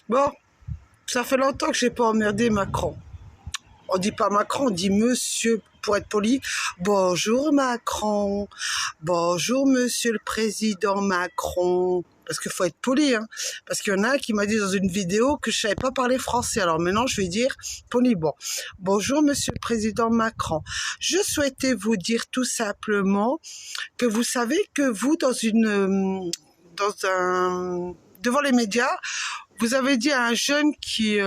Bon, ça fait longtemps que j'ai pas emmerdé Macron. On dit pas Macron, on dit monsieur pour être poli. Bonjour Macron, bonjour monsieur le président Macron. Parce qu'il faut être poli, hein. Parce qu'il y en a un qui m'a dit dans une vidéo que je savais pas parler français. Alors maintenant, je vais dire poli. Bon, bonjour monsieur le président Macron. Je souhaitais vous dire tout simplement que vous savez que vous, devant les médias, vous avez dit à un jeune qui,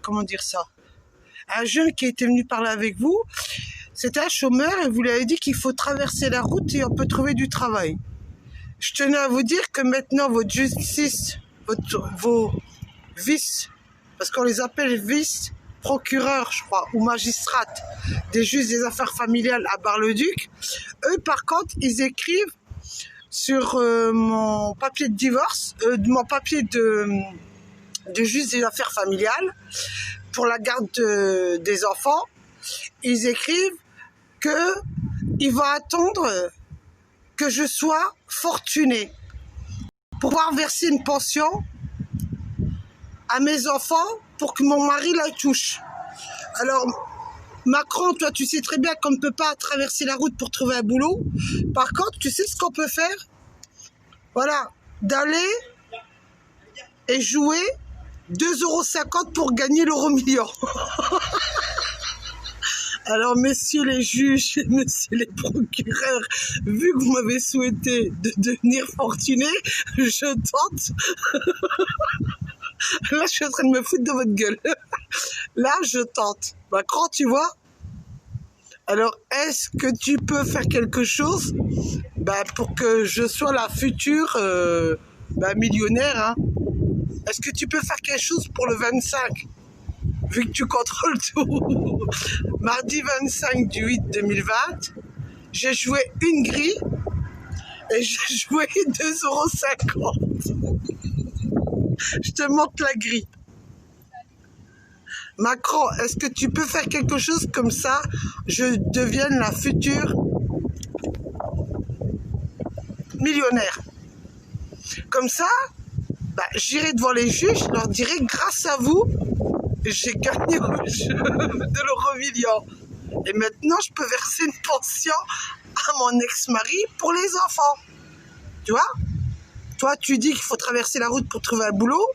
comment dire ça? Un jeune qui était venu parler avec vous, c'était un chômeur et vous lui avez dit qu'il faut traverser la route et on peut trouver du travail. Je tenais à vous dire que maintenant votre justice, vos vices, parce qu'on les appelle vices, procureurs je crois, ou magistrates, des juges des affaires familiales à Bar-le-Duc, eux par contre ils écrivent sur mon papier de divorce, mon papier de juge des affaires familiales, pour la garde des enfants, ils écrivent qu'ils vont attendre que je sois fortunée pour pouvoir verser une pension à mes enfants pour que mon mari la touche. Alors, Macron, toi, tu sais très bien qu'on ne peut pas traverser la route pour trouver un boulot. Par contre, tu sais ce qu'on peut faire? Voilà, d'aller et jouer 2,50 € pour gagner l'euro-million. Alors, messieurs les juges, messieurs les procureurs, vu que vous m'avez souhaité de devenir fortuné, je tente. Là, je suis en train de me foutre de votre gueule. Là, je tente. Macron, tu vois? Alors, est-ce que tu peux faire quelque chose pour que je sois la future millionnaire, hein? Est-ce que tu peux faire quelque chose pour le 25? Vu que tu contrôles tout. Mardi 25 du 8 2020, j'ai joué une grille et j'ai joué 2,50 €. Je te montre la grille. Macron, est-ce que tu peux faire quelque chose comme ça, je devienne la future millionnaire? Comme ça, j'irai devant les juges, je leur dirai grâce à vous, j'ai gagné au jeu de l'euro-million. Et maintenant, je peux verser une pension à mon ex-mari pour les enfants. Tu vois? Toi, tu dis qu'il faut traverser la route pour trouver un boulot.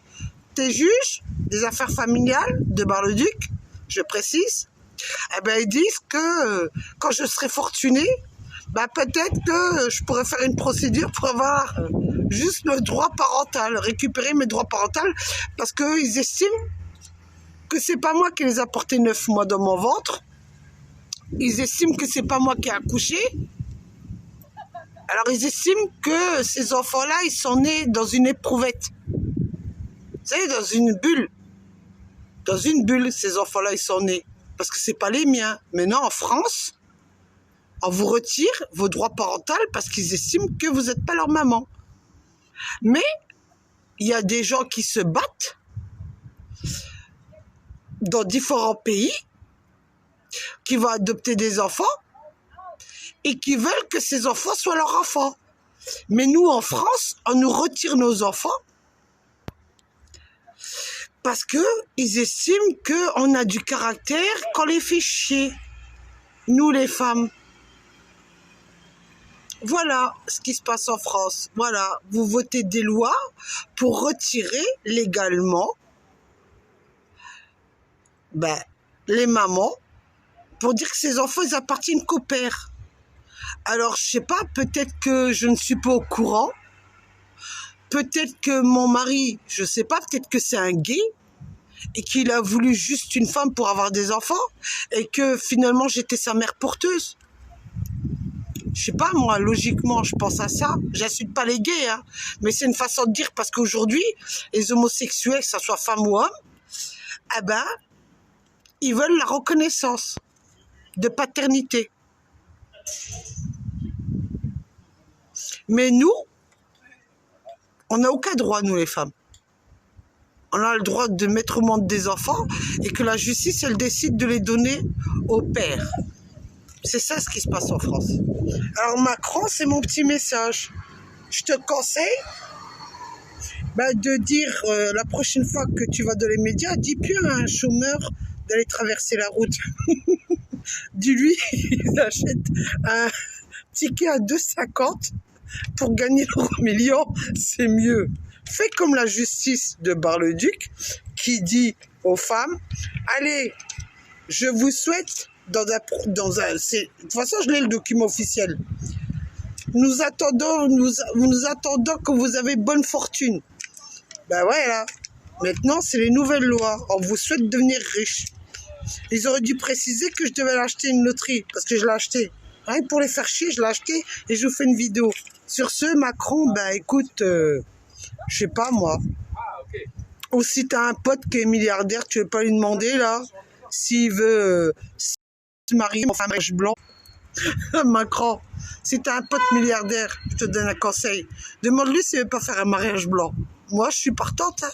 Tes juges des affaires familiales de Bar-le-Duc, je précise, ils disent que quand je serai fortunée, peut-être que je pourrais faire une procédure pour avoir juste le droit parental, récupérer mes droits parentaux, parce qu'ils estiment que c'est pas moi qui les a portés 9 mois dans mon ventre. Ils estiment que c'est pas moi qui ai accouché. Alors ils estiment que ces enfants-là, ils sont nés dans une éprouvette. Vous savez, dans une bulle. Dans une bulle, ces enfants-là, ils sont nés. Parce que c'est pas les miens. Maintenant, en France, on vous retire vos droits parentaux parce qu'ils estiment que vous n'êtes pas leur maman. Mais il y a des gens qui se battent dans différents pays, qui vont adopter des enfants et qui veulent que ces enfants soient leurs enfants. Mais nous, en France, on nous retire nos enfants parce qu'ils estiment qu'on a du caractère, qu'on les fait chier, nous les femmes. Voilà ce qui se passe en France. Voilà, vous votez des lois pour retirer légalement les mamans, pour dire que ces enfants, ils appartiennent qu'au père. Alors, je sais pas, peut-être que je ne suis pas au courant. Peut-être que mon mari, je sais pas, peut-être que c'est un gay et qu'il a voulu juste une femme pour avoir des enfants et que finalement, j'étais sa mère porteuse. Je sais pas, moi, logiquement, je pense à ça. J'insulte pas les gays, hein, mais c'est une façon de dire parce qu'aujourd'hui, les homosexuels, que ce soit femme ou homme, ils veulent la reconnaissance de paternité. Mais nous, on n'a aucun droit, nous les femmes. On a le droit de mettre au monde des enfants et que la justice, elle décide de les donner au père. C'est ça ce qui se passe en France. Alors Macron, c'est mon petit message. Je te conseille de dire la prochaine fois que tu vas dans les médias, dis plus à un chômeur d'aller traverser la route. Dis-lui, il achète un ticket à 2,50 pour gagner l'euro million, c'est mieux. Fais comme la justice de Bar-le-Duc qui dit aux femmes, allez, je vous souhaite de toute façon, je l'ai le document officiel. Nous attendons que vous avez bonne fortune. Ben voilà. Maintenant, c'est les nouvelles lois. On vous souhaite devenir riche. Ils auraient dû préciser que je devais l'acheter une loterie, parce que je l'ai acheté. Rien que pour les faire chier, je l'ai acheté et je vous fais une vidéo. Sur ce, Macron, écoute, je sais pas moi. Ou si t'as un pote qui est milliardaire, tu veux pas lui demander là, s'il veut se marier, enfin, mariage blanc. Macron, si t'as un pote milliardaire, je te donne un conseil. Demande-lui s'il veut pas faire un mariage blanc. Moi, je suis partante, hein.